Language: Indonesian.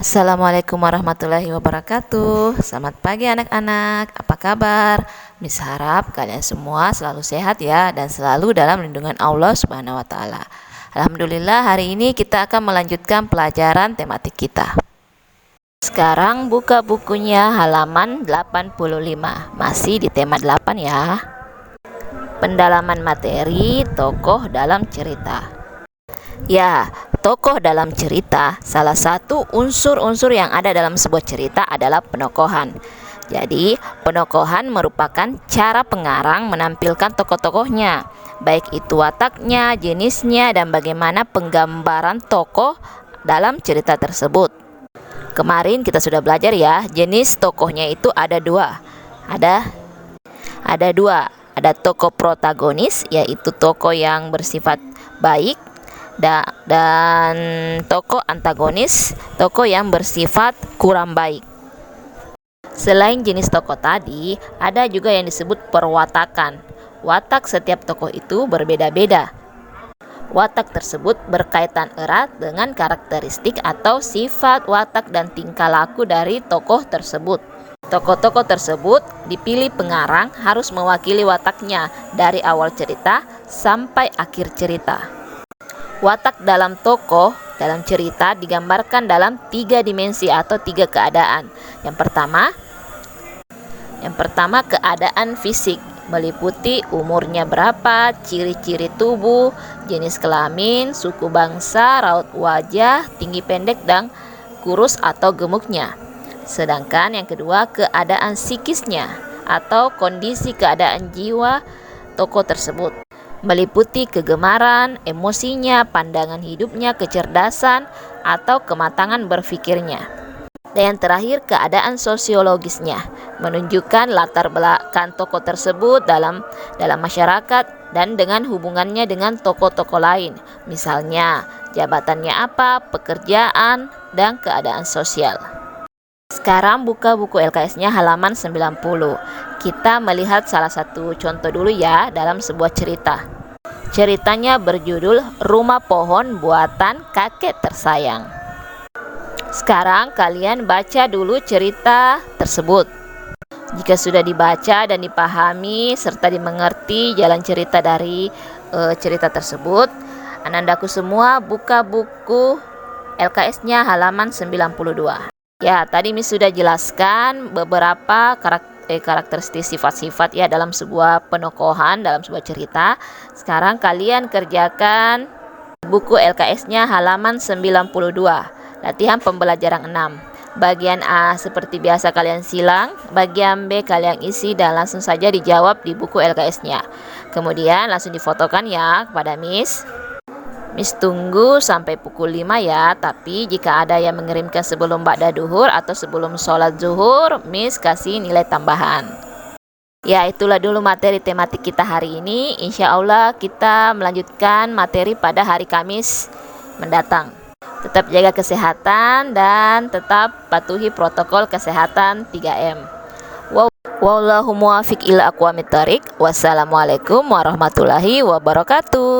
Assalamualaikum warahmatullahi wabarakatuh. Selamat pagi anak-anak. Apa kabar? Miss harap kalian semua selalu sehat ya dan selalu dalam lindungan Allah Subhanahu wa taala. Alhamdulillah, hari ini kita akan melanjutkan pelajaran tematik kita. Sekarang buka bukunya halaman 85. Masih di tema 8 ya. Pendalaman materi tokoh dalam cerita. Ya, tokoh dalam cerita, salah satu unsur-unsur yang ada dalam sebuah cerita adalah penokohan. Jadi, penokohan merupakan cara pengarang menampilkan tokoh-tokohnya, baik itu wataknya, jenisnya, dan bagaimana penggambaran tokoh dalam cerita tersebut. Kemarin kita sudah belajar ya, jenis tokohnya itu ada dua. Ada dua. Ada tokoh protagonis, yaitu tokoh yang bersifat baik, dan tokoh antagonis, tokoh yang bersifat kurang baik. Selain jenis tokoh tadi, ada juga yang disebut perwatakan. Watak setiap tokoh itu berbeda-beda. Watak tersebut berkaitan erat dengan karakteristik atau sifat watak dan tingkah laku dari tokoh tersebut. Tokoh-tokoh tersebut dipilih pengarang harus mewakili wataknya dari awal cerita sampai akhir cerita. Watak dalam tokoh dalam cerita digambarkan dalam 3 dimensi atau 3 keadaan. Yang pertama keadaan fisik, meliputi umurnya berapa, ciri-ciri tubuh, jenis kelamin, suku bangsa, raut wajah, tinggi pendek dan kurus atau gemuknya. Sedangkan yang kedua keadaan psikisnya atau kondisi keadaan jiwa tokoh tersebut, meliputi kegemaran, emosinya, pandangan hidupnya, kecerdasan, atau kematangan berpikirnya. Dan yang terakhir, keadaan sosiologisnya, menunjukkan latar belakang tokoh tersebut dalam masyarakat dan dengan hubungannya dengan tokoh-tokoh lain. Misalnya, jabatannya apa, pekerjaan, dan keadaan sosial. Sekarang buka buku LKS-nya halaman 90. Kita melihat salah satu contoh dulu ya dalam sebuah cerita. Ceritanya berjudul Rumah Pohon Buatan Kakek Tersayang. Sekarang kalian baca dulu cerita tersebut. Jika sudah dibaca dan dipahami serta dimengerti jalan cerita dari cerita tersebut, anandaku semua buka buku LKS-nya halaman 92. Ya, tadi Miss sudah jelaskan beberapa karakteristik sifat-sifat ya dalam sebuah penokohan, dalam sebuah cerita. Sekarang kalian kerjakan buku LKS-nya halaman 92. Latihan pembelajaran 6. Bagian A seperti biasa kalian silang, bagian B kalian isi dan langsung saja dijawab di buku LKS-nya. Kemudian langsung difotokan ya kepada Miss. Miss tunggu sampai pukul 5 ya, tapi jika ada yang mengirimkan sebelum ba'da duhur atau sebelum sholat zuhur, Miss kasih nilai tambahan. Ya, itulah dulu materi tematik kita hari ini. Insya Allah kita melanjutkan materi pada hari Kamis mendatang. Tetap jaga kesehatan dan tetap patuhi protokol kesehatan 3M. Wallahu muwaffiq ila aqwamit thoriq. Wassalamualaikum warahmatullahi wabarakatuh.